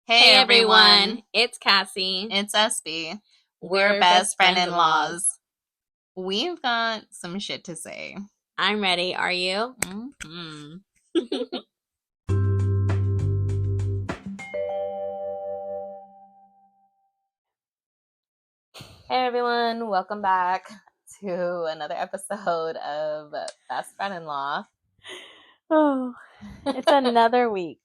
Hey everyone, It's Cassie. it's SB. We're We're best best friend in friends-in-laws. laws. We've got some shit to say. I'm ready. Are you? Hmm Hey everyone, welcome back to another episode of Best Friend in Law. Oh, it's another week.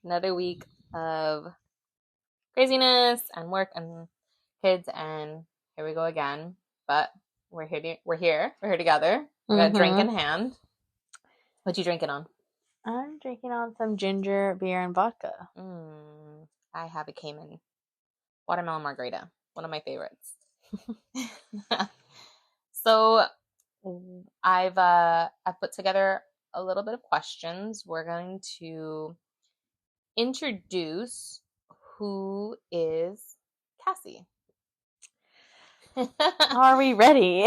Another week of craziness and work and kids, and here we go again. But we're here together. We got a drink in hand. What you drinking on? I'm drinking on some ginger beer and vodka. I have a Cayman watermelon margarita, one of my favorites. So I've put together a little bit of questions. We're going to introduce who is Cassie. Are we ready?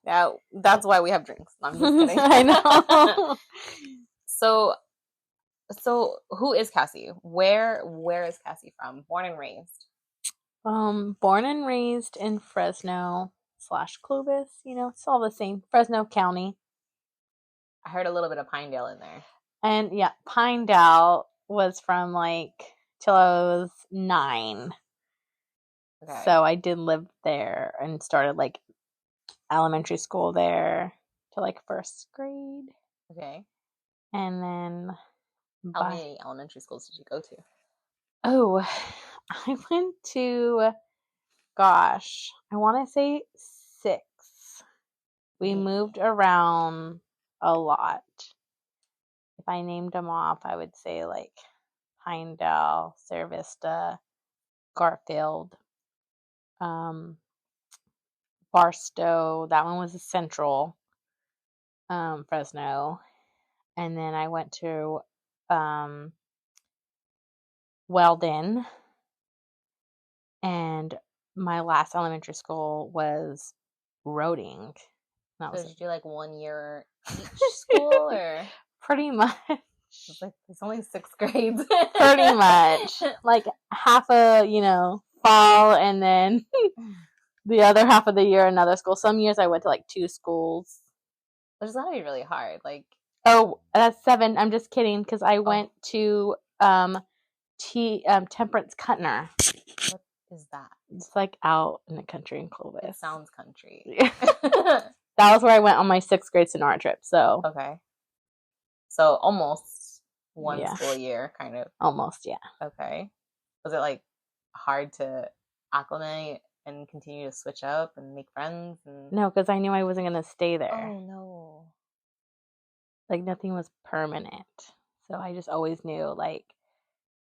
Yeah, that's why we have drinks. I'm just kidding. I know. So who is Cassie? Where is Cassie from? Born and raised. Born and raised in Fresno / Clovis. It's all the same. Fresno County. I heard a little bit of Pinedale in there. And yeah, Pinedale was from till I was 9. Okay. So I did live there and started elementary school there to first grade. Okay. And then How many elementary schools did you go to? Oh, I went to, gosh, I want to say 6. We moved around a lot. If I named them off, I would say Pinedale, Sarah Vista, Garfield, Barstow. That one was the central, Fresno. And then I went to Weldon, and my last elementary school was Roding. So did you do 1 year each school, or pretty much? It's only 6 grades. Pretty much. Half a, fall, and then the other half of the year another school. Some years I went to 2 schools. Which is gotta be really hard. Oh, that's 7. I'm just kidding, because I went to Temperance Cutner. What is that? It's out in the country in Clovis. It sounds country. That was where I went on my 6th grade Sonora trip. So okay. So almost one school year, kind of. Almost, yeah. Okay. Was it hard to acclimate and continue to switch up and make friends? No, because I knew I wasn't going to stay there. Oh no. Nothing was permanent. So I just always knew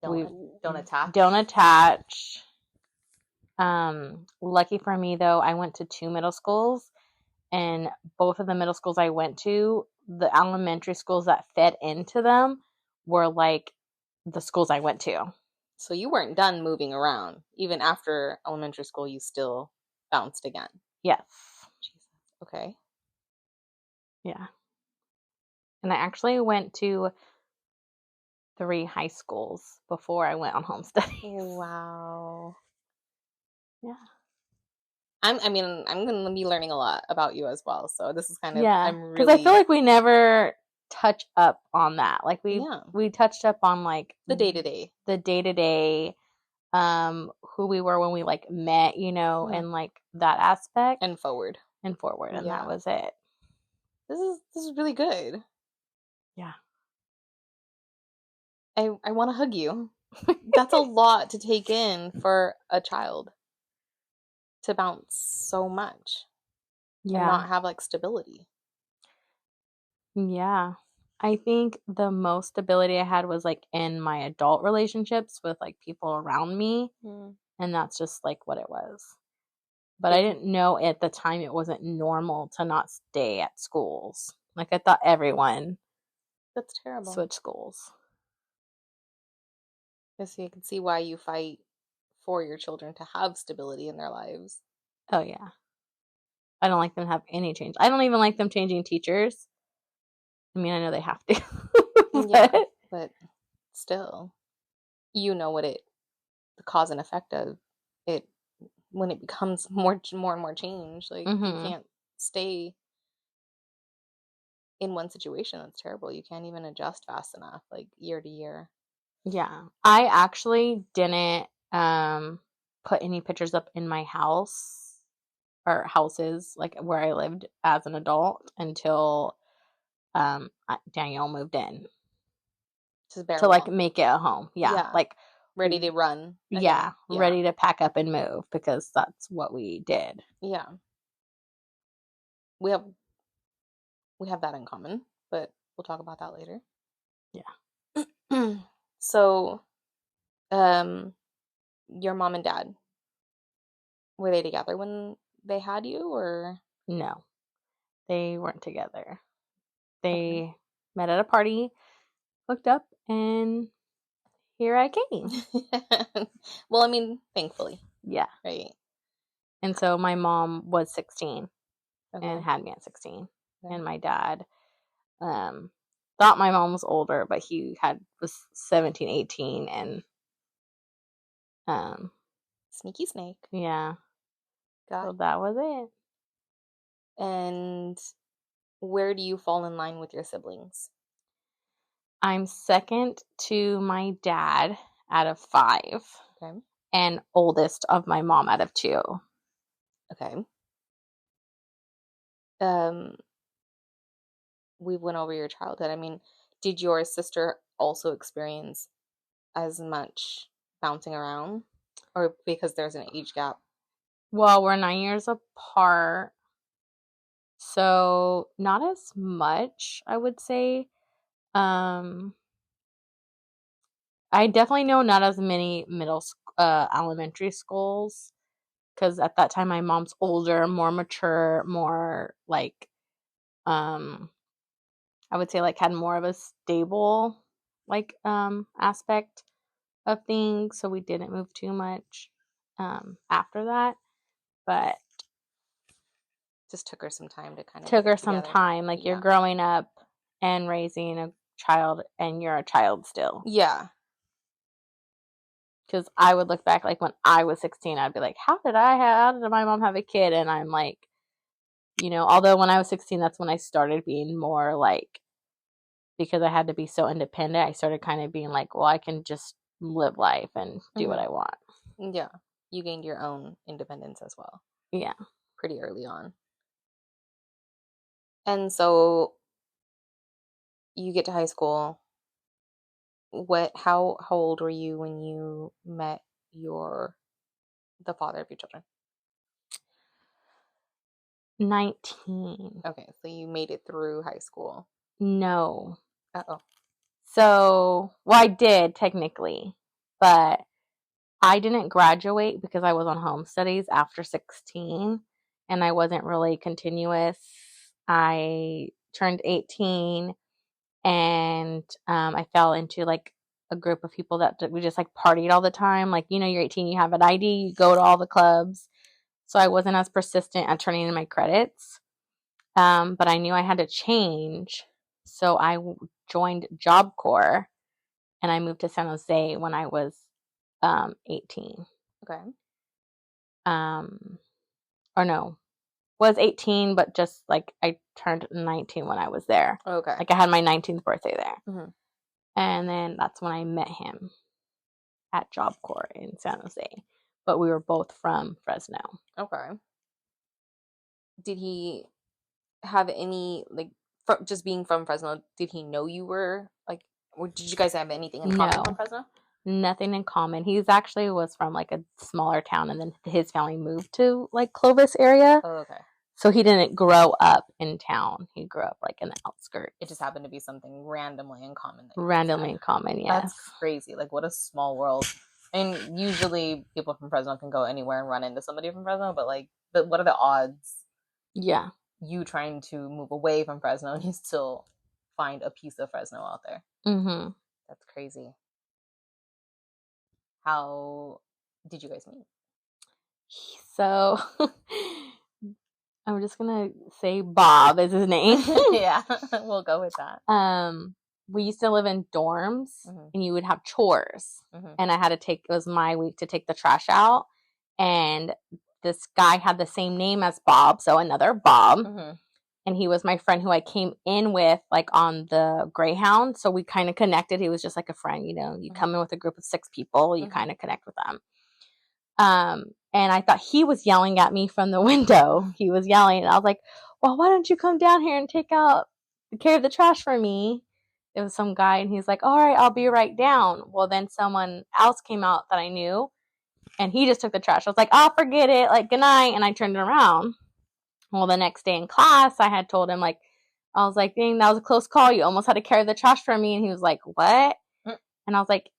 don't attach. Don't attach. Lucky for me though, I went to 2 middle schools, and both of the middle schools I went to, the elementary schools that fed into them were the schools I went to. So you weren't done moving around. Even after elementary school, you still bounced again. Yes. Jesus. Okay. Yeah. And I actually went to 3 high schools before I went on home studies. Wow. Yeah. I'm going to be learning a lot about you as well. So this is kind of, yeah, because I feel like we never touch up on that. We touched up on the day-to-day. The day-to-day, who we were when we met, and that aspect. And forward. And that was it. This is really good. Yeah. I want to hug you. That's a lot to take in for a child. To bounce so much. Yeah. And not have stability. Yeah. I think the most stability I had was in my adult relationships with people around me. And that's just what it was. But I didn't know at the time it wasn't normal to not stay at schools. I thought everyone That's terrible. Switch schools. So you can see why you fight for your children to have stability in their lives. Oh yeah. I don't like them to have any change. I don't even like them changing teachers. I mean, I know they have to. Yeah, but still. you know what the cause and effect of it when it becomes more and more change. Like you can't stay in one situation. That's terrible. You can't even adjust fast enough, like year to year. Yeah. I actually didn't put any pictures up in my house or houses, like where I lived as an adult, until Daniel moved in to like make it a home. Yeah. Like ready to run again. Yeah, ready to pack up and move, because that's what we did. Yeah. We have that in common, but we'll talk about that later. Yeah. So, your mom and dad, were they together when they had you, or? No, they weren't together. They met at a party, hooked up, and here I came. Well, I mean, thankfully. Yeah. Right. And so my mom was 16 and had me at 16. Okay. And my dad thought my mom was older, but he was 17, 18, and sneaky snake. Yeah. So that was it. And where do you fall in line with your siblings? I'm second to my dad out of 5. Okay. And oldest of my mom out of 2. Okay. We went over your childhood. I mean, did your sister also experience as much bouncing around, or because there's an age gap? Well, we're 9 years apart, so not as much, I would say. I definitely know not as many elementary schools, because at that time my mom's older, more mature, more like, I would say like had more of a stable like aspect of things, so we didn't move too much after that, but just took her some time to kind of took her some time. Like, you're growing up and raising a child, and you're a child still. Yeah. Because I would look back, like when I was 16, I'd be like, how did my mom have a kid? And I'm like, although when I was 16, that's when I started being more like, because I had to be so independent, I started kind of being like, well, I can just live life and do what I want. Yeah. You gained your own independence as well. Yeah. Pretty early on. And so you get to high school. How old were you when you met the father of your children? 19. Okay, so you made it through high school. No. Uh-oh. So, well, I did technically, but I didn't graduate because I was on home studies after 16, and I wasn't really continuous. I turned 18, and I fell into like a group of people that we just like partied all the time. Like, you're 18, you have an ID, you go to all the clubs. So I wasn't as persistent at turning in my credits. But I knew I had to change. So I joined Job Corps, and I moved to San Jose when I was 18. Okay. Or no, was 18, but just like I turned 19 when I was there. Okay. Like, I had my 19th birthday there. Mm-hmm. And then that's when I met him at Job Corps in San Jose. But we were both from Fresno. Okay. Did he have any, like, just being from Fresno, did he know you were, like, or did you guys have anything in common from Fresno? Nothing in common. He was from like a smaller town, and then his family moved to like Clovis area. Oh, okay. So he didn't grow up in town. He grew up like in the outskirts. It just happened to be something randomly in common. Randomly in common, yeah. That's crazy. Like, what a small world. And usually people from Fresno can go anywhere and run into somebody from Fresno, but like, what are the odds? Yeah. You trying to move away from Fresno and you still find a piece of Fresno out there. Mm-hmm. That's crazy. How did you guys meet? So I'm just gonna say Bob is his name. Yeah, we'll go with that. we used to live in dorms, and you would have chores, and I had to take, it was my week to take the trash out, and this guy had the same name as Bob, so another Bob, and he was my friend who I came in with, like, on the Greyhound, so we kind of connected. He was just like a friend, you know, you come in with a group of 6 people, you kind of connect with them. And I thought he was yelling at me from the window. He was yelling, and I was like, well, why don't you come down here and take out care of the trash for me? It was some guy, and he's like, all right, I'll be right down. Well, then someone else came out that I knew, and he just took the trash. I was like, oh, forget it, like, good night, and I turned it around. Well, the next day in class, I had told him, like, I was like, dang, that was a close call. You almost had to carry the trash for me. And he was like, what? And I was like,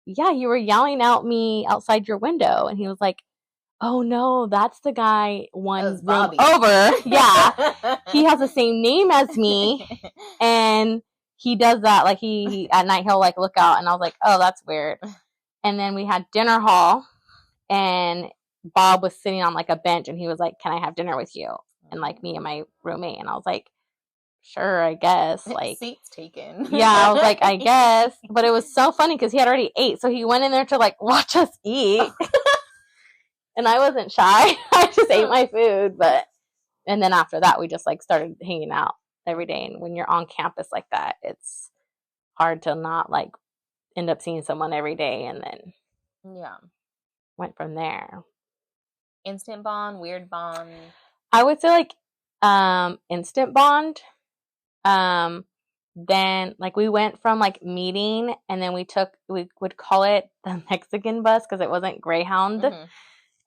yeah, you were yelling at me outside your window. And he was like, oh, no, that's the guy one room Bobby. over. Yeah. He has the same name as me. And he does that. Like, he at night, he'll, like, look out. And I was like, oh, that's weird. And then we had dinner hall. And Bob was sitting on, like, a bench. And he was like, can I have dinner with you? And, like, me and my roommate. And I was like, sure, I guess. Like, seats taken. Yeah, I was like, I guess. But it was so funny because he had already ate. So he went in there to, like, watch us eat. And I wasn't shy. I just ate my food. And then after that, we just, like, started hanging out every day. And when you're on campus like that, it's hard to not, like, end up seeing someone every day. And then went from there. Instant bond, weird bond. I would say, like, instant bond. Then, like, we went from, like, meeting, and then we would call it the Mexican bus because it wasn't Greyhound.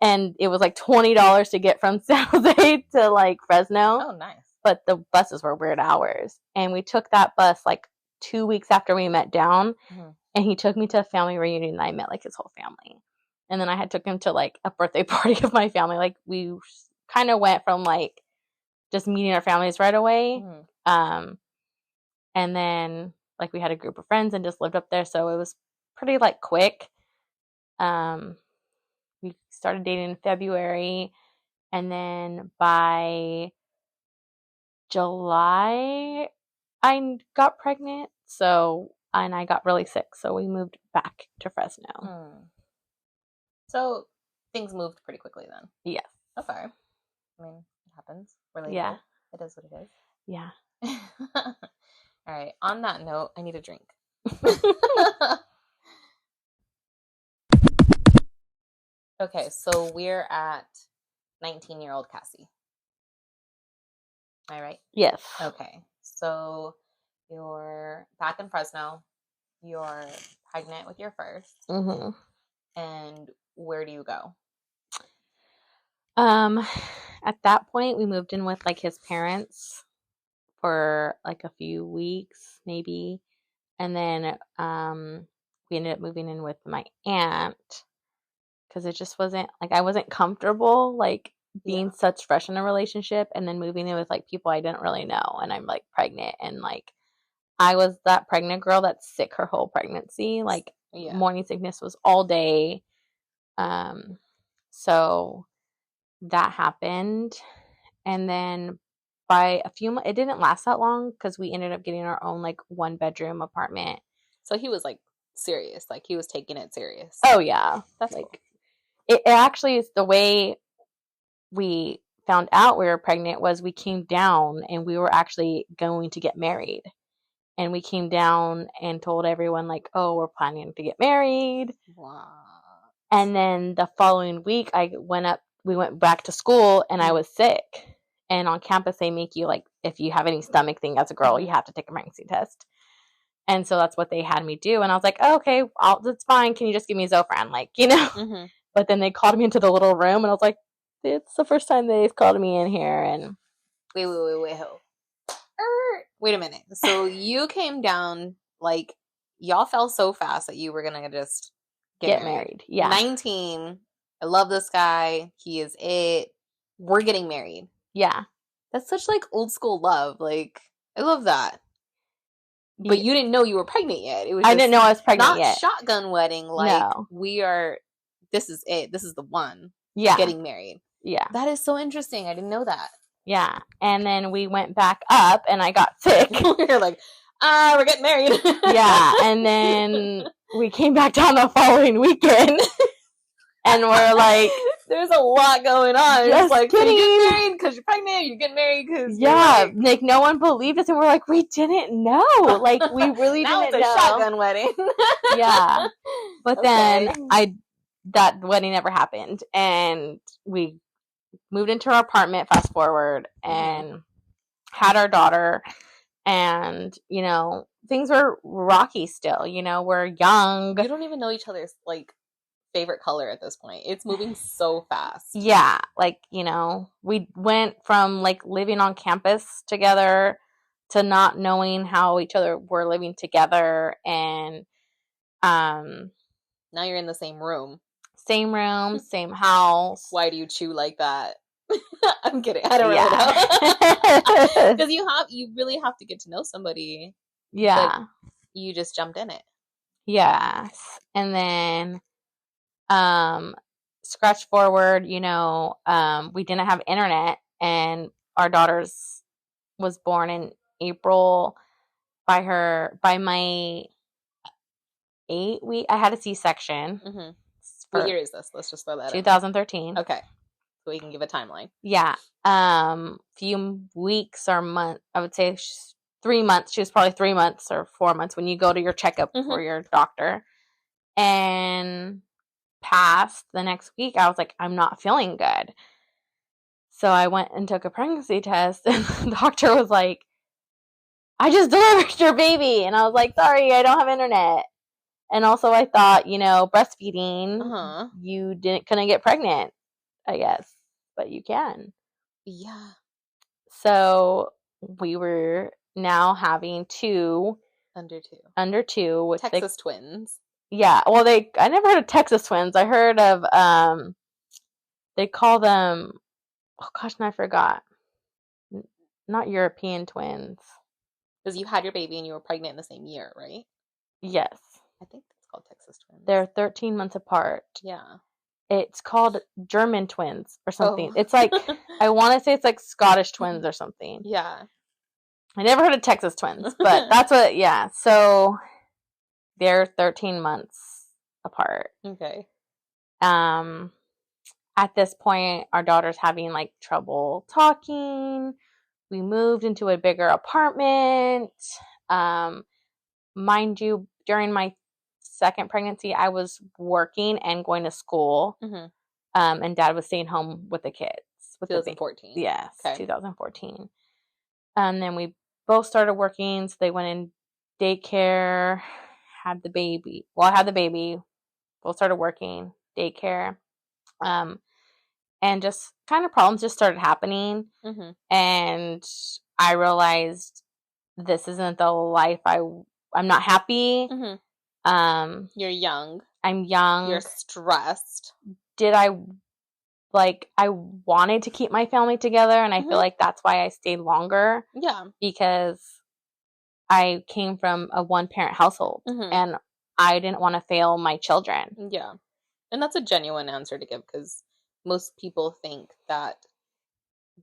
And it was, like, $20 to get from San Jose to, like, Fresno. Oh, nice. But the buses were weird hours. And we took that bus, like, 2 weeks after we met down, and he took me to a family reunion, and I met, like, his whole family. And then I had took him to, like, a birthday party of my family. Like, we kind of went from, like, just meeting our families right away. And then, like, we had a group of friends and just lived up there. So it was pretty, like, quick. We started dating in February. And then by July, I got pregnant. And I got really sick. So we moved back to Fresno. So things moved pretty quickly then. Yes. Okay. I mean, it happens. Related. Yeah. It is what it is. Yeah. All right. On that note, I need a drink. Okay, so we're at 19-year-old Kassie. Am I right? Yes. Okay. So you're back in Fresno. You're pregnant with your first. And where do you go? At that point, we moved in with, like, his parents for, like, a few weeks, maybe. And then we ended up moving in with my aunt because it just wasn't, like, I wasn't comfortable, like, being such fresh in a relationship and then moving in with, like, people I didn't really know. And I'm, like, pregnant. And, like, I was that pregnant girl that's sick her whole pregnancy. Like, morning sickness was all day. So that happened. And then by a few months, it didn't last that long because we ended up getting our own, like, 1-bedroom apartment. So he was, like, serious. Like, he was taking it serious. Oh, yeah. That's like, cool. It actually is the way we found out we were pregnant was we came down and we were actually going to get married. And we came down and told everyone, like, oh, we're planning to get married. Wow. And then the following week, we went back to school and I was sick. And on campus, they make you, like, if you have any stomach thing as a girl, you have to take a pregnancy test. And so that's what they had me do. And I was like, oh, okay, that's fine. Can you just give me Zofran? Like, you know? But then they called me into the little room and I was like, it's the first time they've called me in here. And wait, wait a minute. So you came down, like, y'all fell so fast that you were going to just get married. Yeah. 19. I love this guy. He is it. We're getting married. Yeah. That's such, like, old school love. Like, I love that. But you didn't know you were pregnant yet. It was I didn't know I was pregnant yet. Not shotgun wedding. Like, this is it. This is the one. Yeah. Getting married. Yeah. That is so interesting. I didn't know that. Yeah. And then we went back up and I got sick. You're like, we're getting married. Yeah, and then we came back down the following weekend. And we're like, there's a lot going on. Just it's like, kidding. you get married because you're pregnant. You get married because like no one believed us, and we're like, we didn't know. Like we really now didn't it's a know. shotgun wedding. Yeah, but then that wedding never happened, and we moved into our apartment. Fast forward, and had our daughter, and you know things were rocky still. You know, we're young. You don't even know each other's like favorite color at this point. It's moving so fast. Yeah, like, you know, we went from like living on campus together to not knowing how each other were living together, and now you're in the same room, same house. Why do you chew like that? I'm kidding. I don't really know. Because you really have to get to know somebody. Yeah. But you just jumped in it. Yes. And then scratch forward, you know, we didn't have internet, and our daughter's was born in April. By my 8 week, I had a C-section. What year is this? Let's just throw that 2013. Okay. So we can give a timeline. Yeah. Few weeks or month, I would say 3 months. She was probably 3 months or 4 months when you go to your checkup for your doctor. And past the next week, I was like, I'm not feeling good. So I went and took a pregnancy test, and the doctor was like, I just delivered your baby. And I was like, sorry, I don't have internet. And also I thought, you know, breastfeeding, you couldn't get pregnant, I guess, but you can. Yeah. So we were now having under two with Texas twins. Yeah. Well, I never heard of Texas twins. I heard of, they call them, oh gosh, I forgot. Not European twins. Because you had your baby and you were pregnant in the same year, right? Yes. I think that's called Texas twins. They're 13 months apart. Yeah. It's called German twins or something. It's like, I want to say it's like Scottish twins or something. Yeah. I never heard of Texas twins, but that's what, yeah. So they're 13 months apart. Okay. At this point, our daughter's having like trouble talking. We moved into a bigger apartment. Mind you, during my second pregnancy, I was working and going to school. And Dad was staying home with the kids. 2014. Yes, okay. 2014. And then we both started working, so they went in daycare, had the baby. Well, I had the baby. Both started working, daycare. And just kind of problems just started happening. And I realized this isn't the life I'm not happy. You're young. I'm young. You're stressed. I wanted to keep my family together, and I feel like that's why I stayed longer. Yeah. Because I came from a one-parent household, and I didn't want to fail my children. Yeah. And that's a genuine answer to give, because most people think that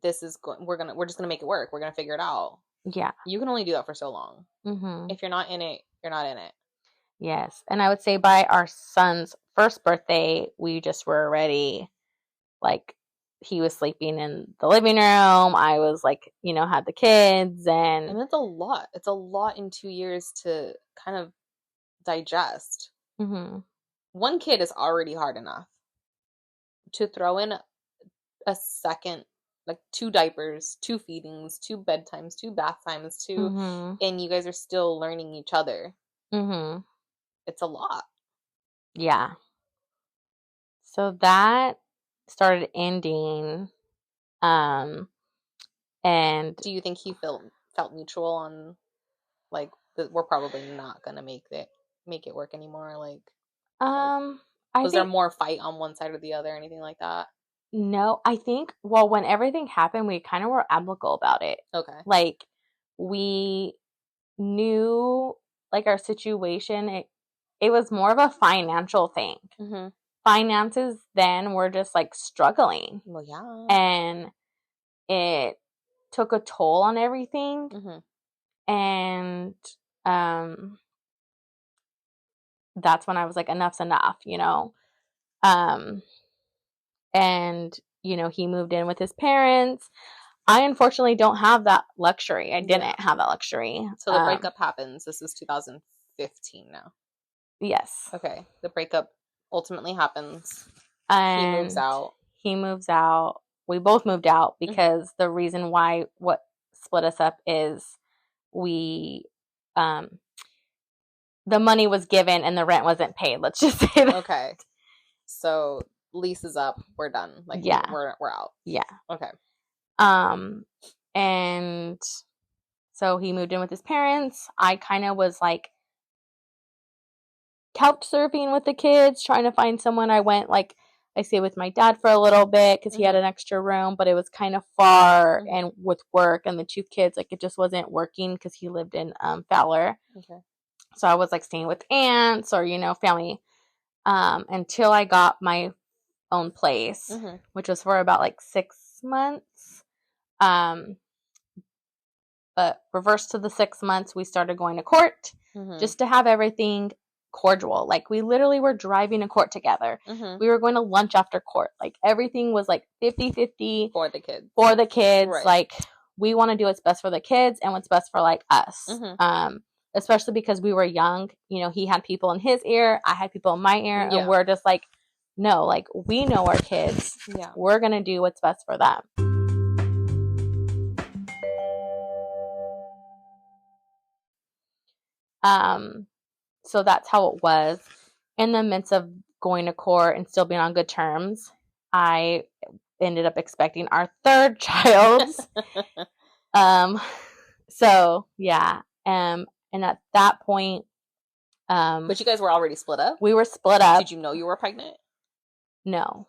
we're just gonna make it work. We're gonna figure it out. Yeah. You can only do that for so long. If you're not in it, you're not in it. Yes. And I would say by our son's first birthday, we just were ready. Like, he was sleeping in the living room. I was like, you know, had the kids, and it's a lot. It's a lot in 2 years to kind of digest. One kid is already hard enough. To throw in a second, like 2 diapers, 2 feedings, 2 bedtimes, 2 bath times, and you guys are still learning each other. It's a lot. Yeah. So that started ending. And do you think he felt mutual on, like, that we're probably not gonna make it work anymore? Like, was there more fight on one side or the other, anything like that? No, I think, well, when everything happened, we kind of were amicable about it. Okay. Like, we knew, like, our situation, it was more of a financial thing. Finances then were just, like, struggling. Well, yeah. And it took a toll on everything. And that's when I was like, enough's enough, you know. And, you know, he moved in with his parents. I unfortunately don't have that luxury. I didn't have that luxury. So the breakup happens. This is 2015 now. Yes. Okay. The breakup ultimately happens. And he moves out. He moves out. We both moved out because the reason why what split us up is we the money was given and the rent wasn't paid. Let's just say that. Okay. So lease is up. We're done. Like we're out. Yeah. Okay. And so he moved in with his parents. I kind of was like couch surfing with the kids, trying to find someone. I went like I stayed with my dad for a little bit because he had an extra room, but it was kind of far and with work and the two kids, like it just wasn't working because he lived in Fowler. Okay. So I was like staying with aunts or, you know, family until I got my own place, which was for about like 6 months. But reverse to the 6 months, we started going to court just to have everything cordial. Like we literally were driving to court together. We were going to lunch after court. Like everything was like 50-50 for the kids. Right. Like we want to do what's best for the kids and what's best for like us. Especially because we were young. You know, he had people in his ear, I had people in my ear, and we're just like, no, like we know our kids. Yeah. We're going to do what's best for them. So that's how it was. In the midst of going to court and still being on good terms, I ended up expecting our third child. So yeah. And at that point, but you guys were already split up? We were split up. Did you know you were pregnant? No.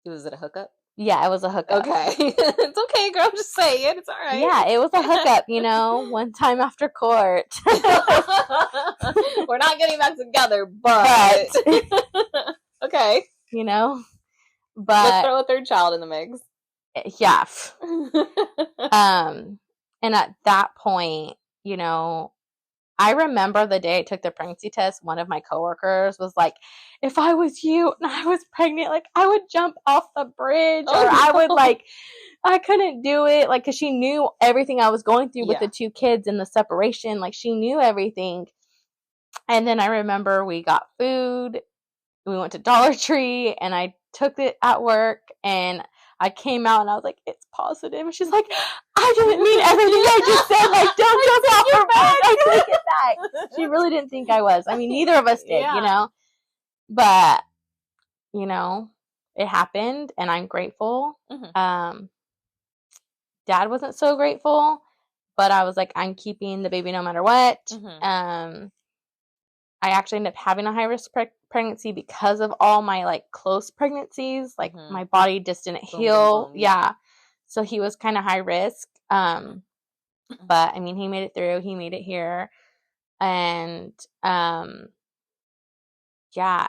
Was it a hookup? Yeah, it was a hookup. Okay. It's okay, girl. I'm just saying. It's all right. Yeah, it was a hookup, you know, one time after court. We're not getting back together, but... okay. You know, but... Let's throw a third child in the mix. Yeah. And at that point, you know, I remember the day I took the pregnancy test, one of my coworkers was like, if I was you and I was pregnant, like I would jump off the bridge or I would like, I couldn't do it. Like, cause she knew everything I was going through with the two kids and the separation. Like she knew everything. And then I remember we got food. We went to Dollar Tree and I took it at work and I came out and I was like, it's positive. And she's like, I didn't mean everything I just said. Like, don't jump off her back. I take it back. She really didn't think I was. I mean, neither of us did, you know. But, you know, it happened and I'm grateful. Dad wasn't so grateful, but I was like, I'm keeping the baby no matter what. I actually ended up having a high-risk pregnancy because of all my, like, close pregnancies. Like, my body just didn't heal. Boom, yeah. So he was kind of high risk. But, I mean, he made it through. He made it here. And, yeah.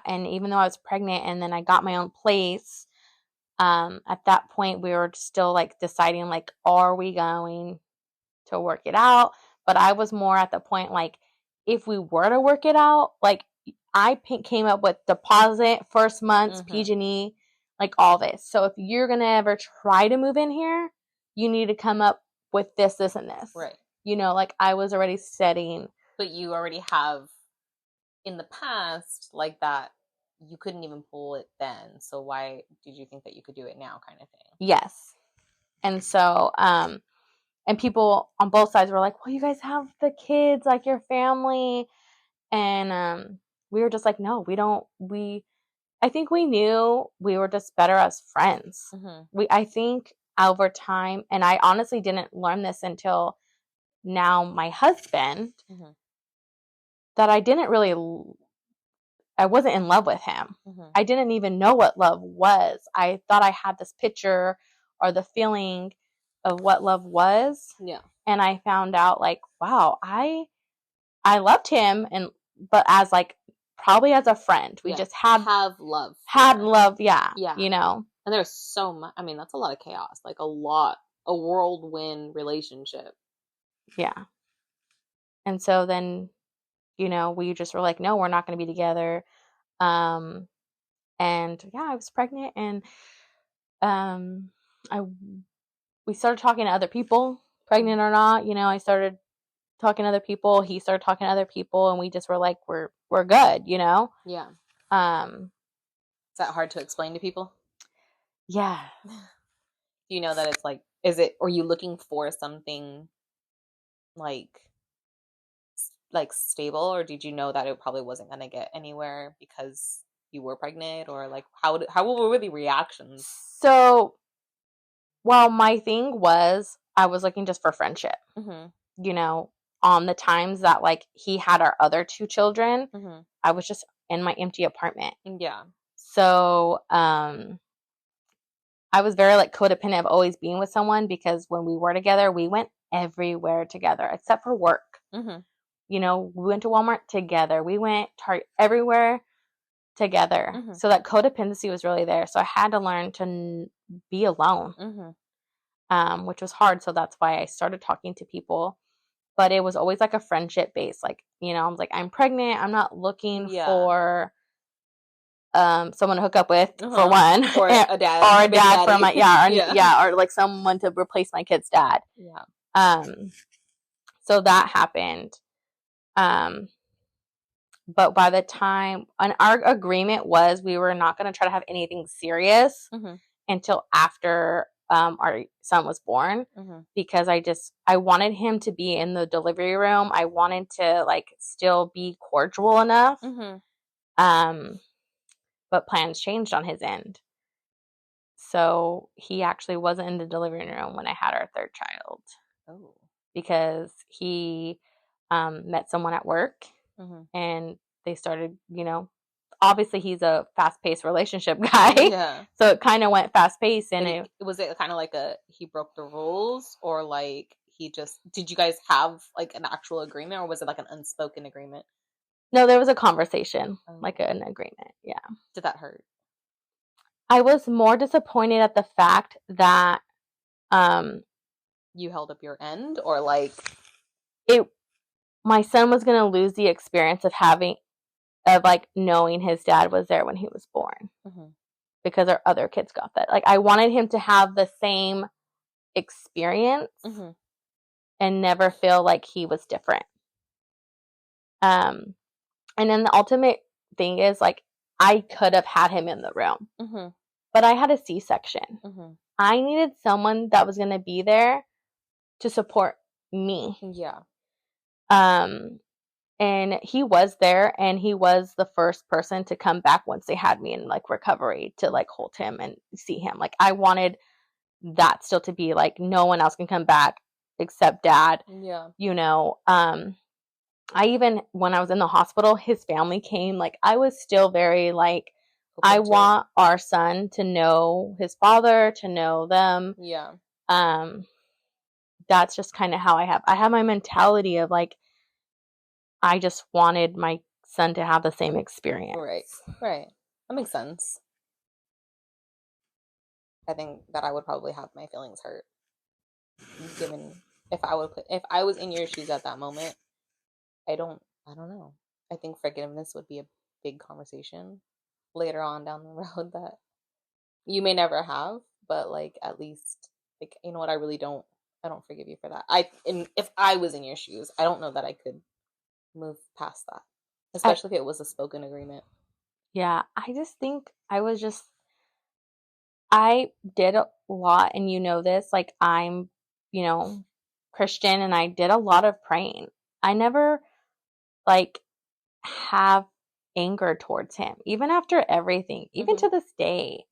And even though I was pregnant and then I got my own place, at that point, we were still, like, deciding, like, are we going to work it out? But I was more at the point, like, if we were to work it out, like I came up with deposit, first month's PG&E, like all this. So if you're going to ever try to move in here, you need to come up with this, this, and this. Right. You know, like I was already setting. But you already have in the past like that. You couldn't even pull it then. So why did you think that you could do it now kind of thing? Yes. And so, and people on both sides were like, well, you guys have the kids, like your family. And we were just like, no, I think we knew we were just better as friends. I think over time, and I honestly didn't learn this until now my husband, that I wasn't in love with him. I didn't even know what love was. I thought I had this picture or the feeling of what love was. Yeah. And I found out like, wow, I loved him but as like probably as a friend. We just had love. Yeah. You know. And there's so much, I mean, that's a lot of chaos. Like a whirlwind relationship. Yeah. And so then, we just were like, no, we're not going to be together. And yeah, I was pregnant, and I we started talking to other people, pregnant or not. I started talking to other people. He started talking to other people, and we just were like, we're good. Yeah. Is that hard to explain to people? Yeah. Do you know that it's like, are you looking for something like stable, or did you know that it probably wasn't going to get anywhere because you were pregnant, or like how were the reactions? So, well, my thing was I was looking just for friendship. On the times that like he had our other 2 children, I was just in my empty apartment. Yeah. So, I was very like codependent of always being with someone, because when we were together, we went everywhere together except for work. We went to Walmart together. We went Target, everywhere together. So that codependency was really there. So I had to learn to be alone, which was hard. So that's why I started talking to people. But it was always like a friendship base. Like, I was like, I'm pregnant. I'm not looking for someone to hook up with, for one, or a dad, or a dad for my or like someone to replace my kid's dad. So that happened. But by the time, and our agreement was we were not going to try to have anything serious until after our son was born, because I wanted him to be in the delivery room. I wanted to like still be cordial enough. But plans changed on his end. So he actually wasn't in the delivery room when I had our 3rd child. Oh. Because he met someone at work, and they started, obviously he's a fast-paced relationship guy. Yeah. So it kind of went fast-paced, and was it kind of like he broke the rules, or like did you guys have like an actual agreement, or was it like an unspoken agreement? No, there was a conversation, like an agreement. Yeah. Did that hurt? I was more disappointed at the fact that you held up your end, or like my son was going to lose the experience of like knowing his dad was there when he was born, because our other kids got that. Like I wanted him to have the same experience and never feel like he was different. And then the ultimate thing is like I could have had him in the room, but I had a C-section. I needed someone that was going to be there to support me. Yeah. And he was there, and he was the first person to come back once they had me in like recovery, to like hold him and see him. Like I wanted that still to be like no one else can come back except dad. Yeah. I even, when I was in the hospital, his family came. Like I was still very like, I want our son to know his father, to know them. Yeah. That's just kind of how I have my mentality of like, I just wanted my son to have the same experience. Right. That makes sense. I think that I would probably have my feelings hurt, given if I was in your shoes at that moment. I don't know. I think forgiveness would be a big conversation later on down the road that you may never have, but like at least like, you know what, I don't forgive you for that. If I was in your shoes, I don't know that I could move past that, especially if it was a spoken agreement. Yeah, I just think I did a lot, and this, like I'm, Christian, and I did a lot of praying. I never like have anger towards him, even after everything, even to this day.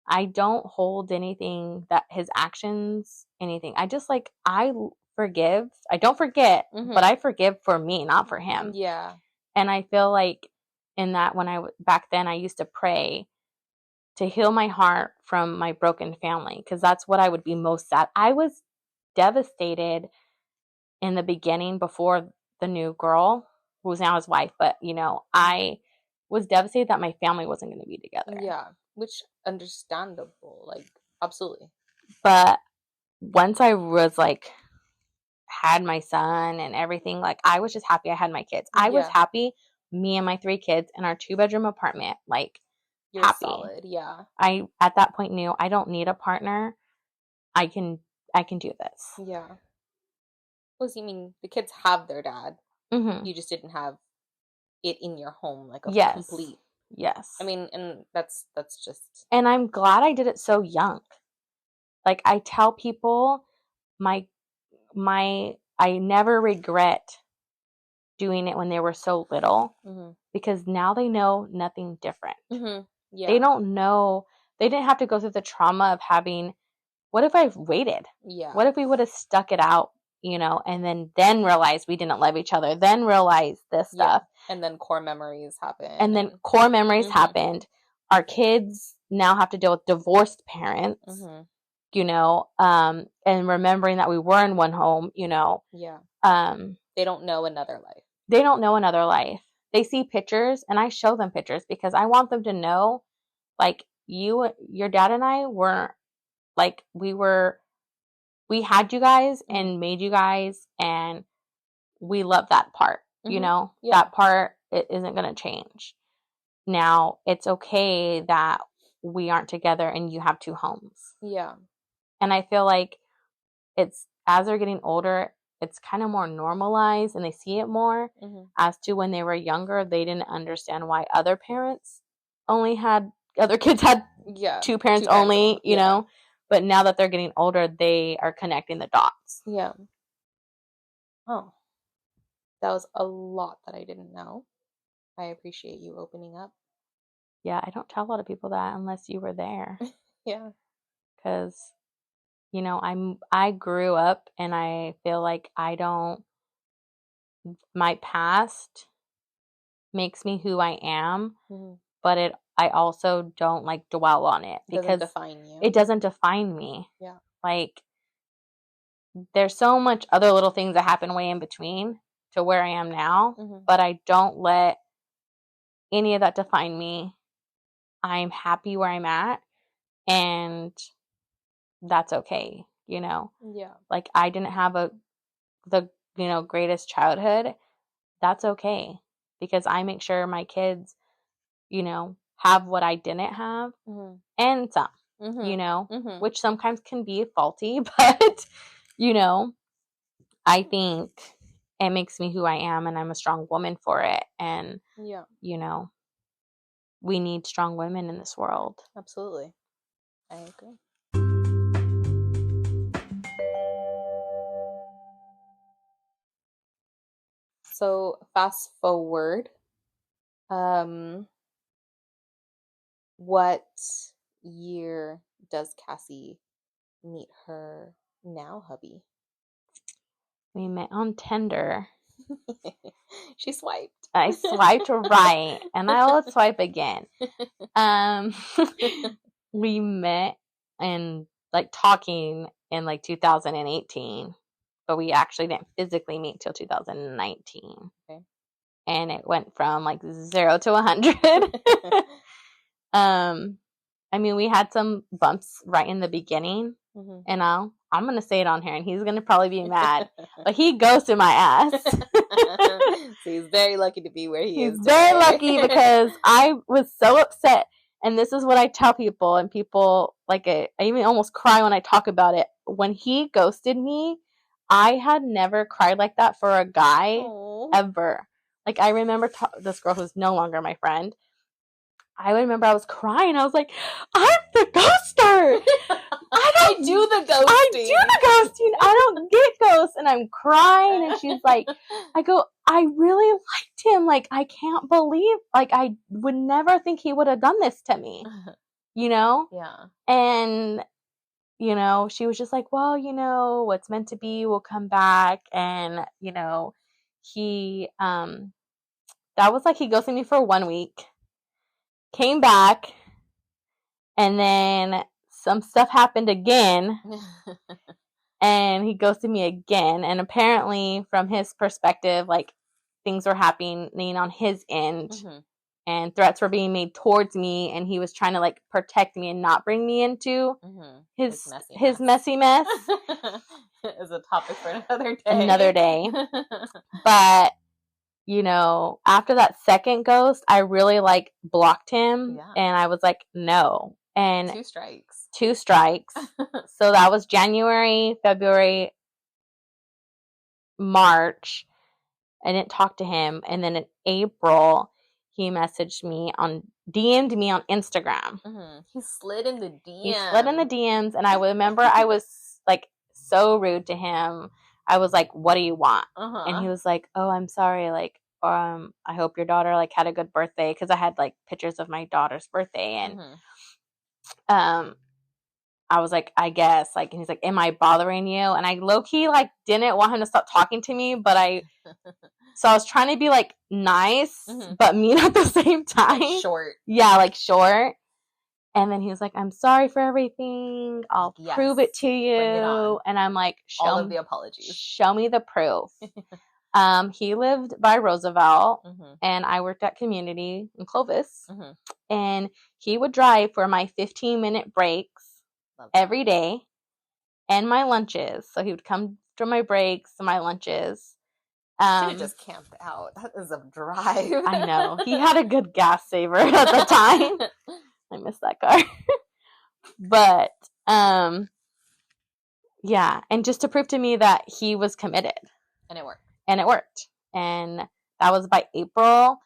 I don't hold anything that his actions, anything. I just like, I forgive. I don't forget, but I forgive for me, not for him. Yeah. And I feel like in that, back then I used to pray to heal my heart from my broken family, because that's what I would be most sad. I was devastated in the beginning before the new girl, who was now his wife, but I was devastated that my family wasn't going to be together. Yeah, which understandable, like absolutely. But once I was like had my son and everything, like, I was just happy I had my kids. I was happy, me and my 3 kids in our 2-bedroom apartment, like, You're happy. solid, yeah. I, at that point, knew I don't need a partner. I can do this. Yeah. Well, you mean the kids have their dad. Mm-hmm. You just didn't have it in your home, like a complete. Yes. I mean, and that's just. And I'm glad I did it so young. Like, I tell people, I never regret doing it when they were so little, because now they know nothing different. Yeah. They don't know, they didn't have to go through the trauma of having, what if I waited? Yeah. What if we would have stuck it out, and then realized we didn't love each other, then realized this stuff. And then core memories happened. Happened. Our kids now have to deal with divorced parents, and remembering that we were in one home, Yeah. They don't know another life. They see pictures, and I show them pictures because I want them to know, like, your dad and I weren't, like, we had you guys and made you guys, and we love that part, that part, it isn't going to change. Now, it's okay that we aren't together and you have 2 homes. Yeah. And I feel like it's, as they're getting older, it's kind of more normalized and they see it more, as to when they were younger, they didn't understand why other kids had 2 parents only, know, but now that they're getting older, they are connecting the dots. Yeah. Oh, that was a lot that I didn't know. I appreciate you opening up. Yeah, I don't tell a lot of people that unless you were there. Yeah. Because, I grew up, and I feel like my past makes me who I am, but I also don't, like, dwell on it, because it doesn't define you. It doesn't define me. Yeah. Like, there's so much other little things that happen way in between to where I am now, but I don't let any of that define me. I'm happy where I'm at, and that's okay, Yeah. Like, I didn't have the greatest childhood. That's okay, because I make sure my kids, have what I didn't have, and some, which sometimes can be faulty, but, I think it makes me who I am, and I'm a strong woman for it. And, we need strong women in this world. Absolutely. I agree. So fast forward, what year does Kassie meet her now hubby? We met on Tinder. She swiped. I swiped right, and I will swipe again. We met and, like, talking in, like, 2018, but we actually didn't physically meet till 2019. Okay. And it went from, like, 0 to 100. I mean, we had some bumps right in the beginning, and I'm gonna say it on here, and he's gonna probably be mad, but he ghosted my ass. So he's very lucky to be where he is. He's very lucky, because I was so upset, and this is what I tell people, and people, like, I even almost cry when I talk about it. When he ghosted me, I had never cried like that for a guy. Aww. Ever. Like, I remember this girl who's no longer my friend. I remember I was crying. I was like, I'm the ghoster. I do the ghosting. I don't get ghosts. And I'm crying. And she's like, I go, I really liked him. Like, I can't believe, like, I would never think he would have done this to me. Yeah. And, she was just like, well, what's meant to be will come back. And, he, that was like, he ghosted me for 1 week. Came back, and then some stuff happened again, and he ghosted me again. And apparently, from his perspective, like, things were happening on his end, and threats were being made towards me, and he was trying to like protect me and not bring me into his messy mess. Is a topic for another day. Another day. But you know, after that second ghost, I really like blocked him, and I was like, no. And 2 strikes. 2 strikes. So that was January, February, March. I didn't talk to him, and then in April, he messaged me DM'd me on Instagram. He slid in the DMs. He slid in the DMs, and I remember I was like so rude to him. I was like, "What do you want?" And he was like, "Oh, I'm sorry. Like, I hope your daughter like had a good birthday," because I had like pictures of my daughter's birthday, and I was like, I guess, like, and he's like, am I bothering you? And I low-key, like, didn't want him to stop talking to me, but so I was trying to be, like, nice, but mean at the same time. Like short. Yeah, like, short. And then he was like, I'm sorry for everything. I'll prove it to you. Bring it on. And I'm like, all of the apologies. Show me the proof. He lived by Roosevelt, and I worked at Community in Clovis, and he would drive for my 15-minute breaks every day and my lunches. So he would come for my breaks and my lunches. Should have just camped out. That is a drive. I know. He had a good gas saver at the time. I miss that car. But yeah, and just to prove to me that he was committed. And it worked. And that was by April.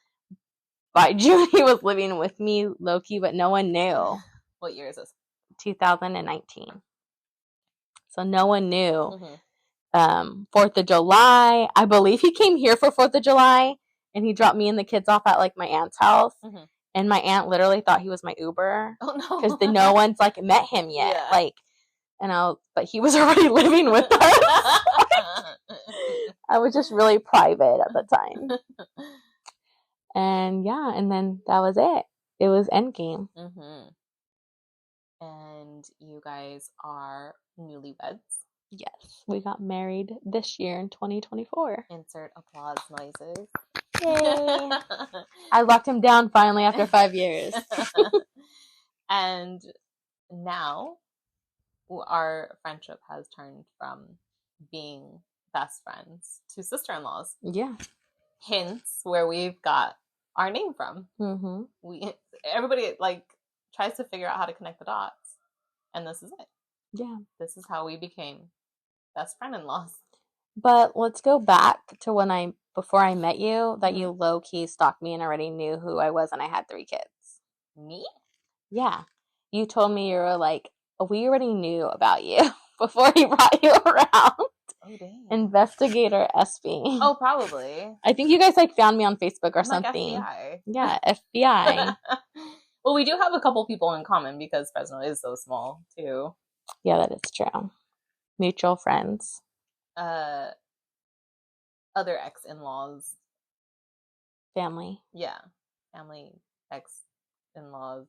By June, he was living with me, low-key, but no one knew. What year is this? 2019. So no one knew. 4th of July, I believe he came here for 4th of July, and he dropped me and the kids off at like my aunt's house. And my aunt literally thought he was my Uber. Oh no. Because no one's like met him yet. Yeah. Like, but he was already living with us. I was just really private at the time. And yeah, and then that was it. It was Endgame. And you guys are newlyweds. Yes, we got married this year in 2024. Insert applause noises. Yay! I locked him down finally after 5 years. And now our friendship has turned from being best friends to sister-in-laws. Yeah. Hence where we've got our name from. Everybody like tries to figure out how to connect the dots, and this is it. Yeah. This is how we became best friend-in-laws. But let's go back to before I met you, that you low-key stalked me and already knew who I was, and I had 3 kids. Me? Yeah. You told me you were like, we already knew about you before he brought you around. Oh, dang. Investigator SB. Oh, probably. I think you guys like found me on Facebook or I'm something. Like FBI. Yeah, FBI. Well, we do have a couple people in common because Fresno is so small, too. Yeah, that is true. Mutual friends. Other ex-in-laws. Family. Yeah. Family, ex-in-laws.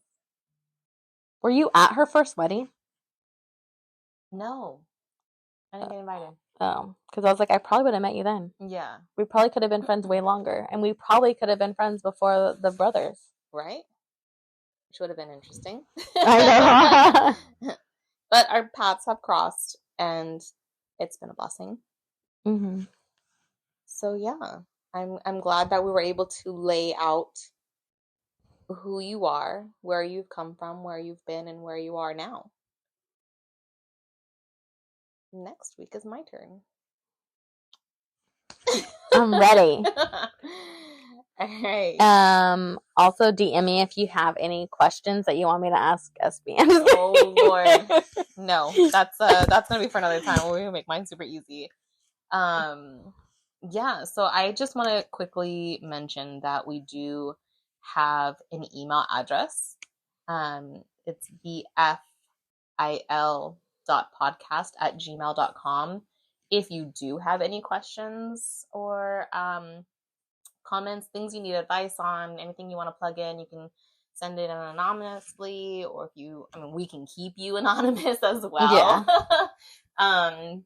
Were you at her first wedding? No. I didn't get invited. Oh, because I was like, I probably would have met you then. Yeah. We probably could have been friends way longer. And we probably could have been friends before the brothers. Right? Which would have been interesting. I know. But our paths have crossed, and it's been a blessing. So yeah, I'm glad that we were able to lay out who you are, where you've come from, where you've been, and where you are now. Next week is my turn. I'm ready. All right. Also DM me if you have any questions that you want me to ask SB. Oh Lord. No, that's gonna be for another time. We're gonna make mine super easy. Yeah, so I just want to quickly mention that we do have an email address. It's bfil.podcast@gmail.com. If you do have any questions or comments, things you need advice on, anything you want to plug in, you can send it anonymously, or we can keep you anonymous as well. Yeah.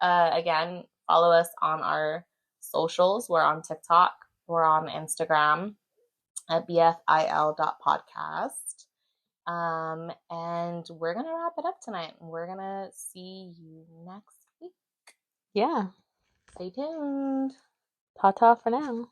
Again, follow us on our socials. We're on TikTok. We're on Instagram. at bfil.podcast. And we're going to wrap it up tonight. We're going to see you next week. Yeah. Stay tuned. Ta-ta for now.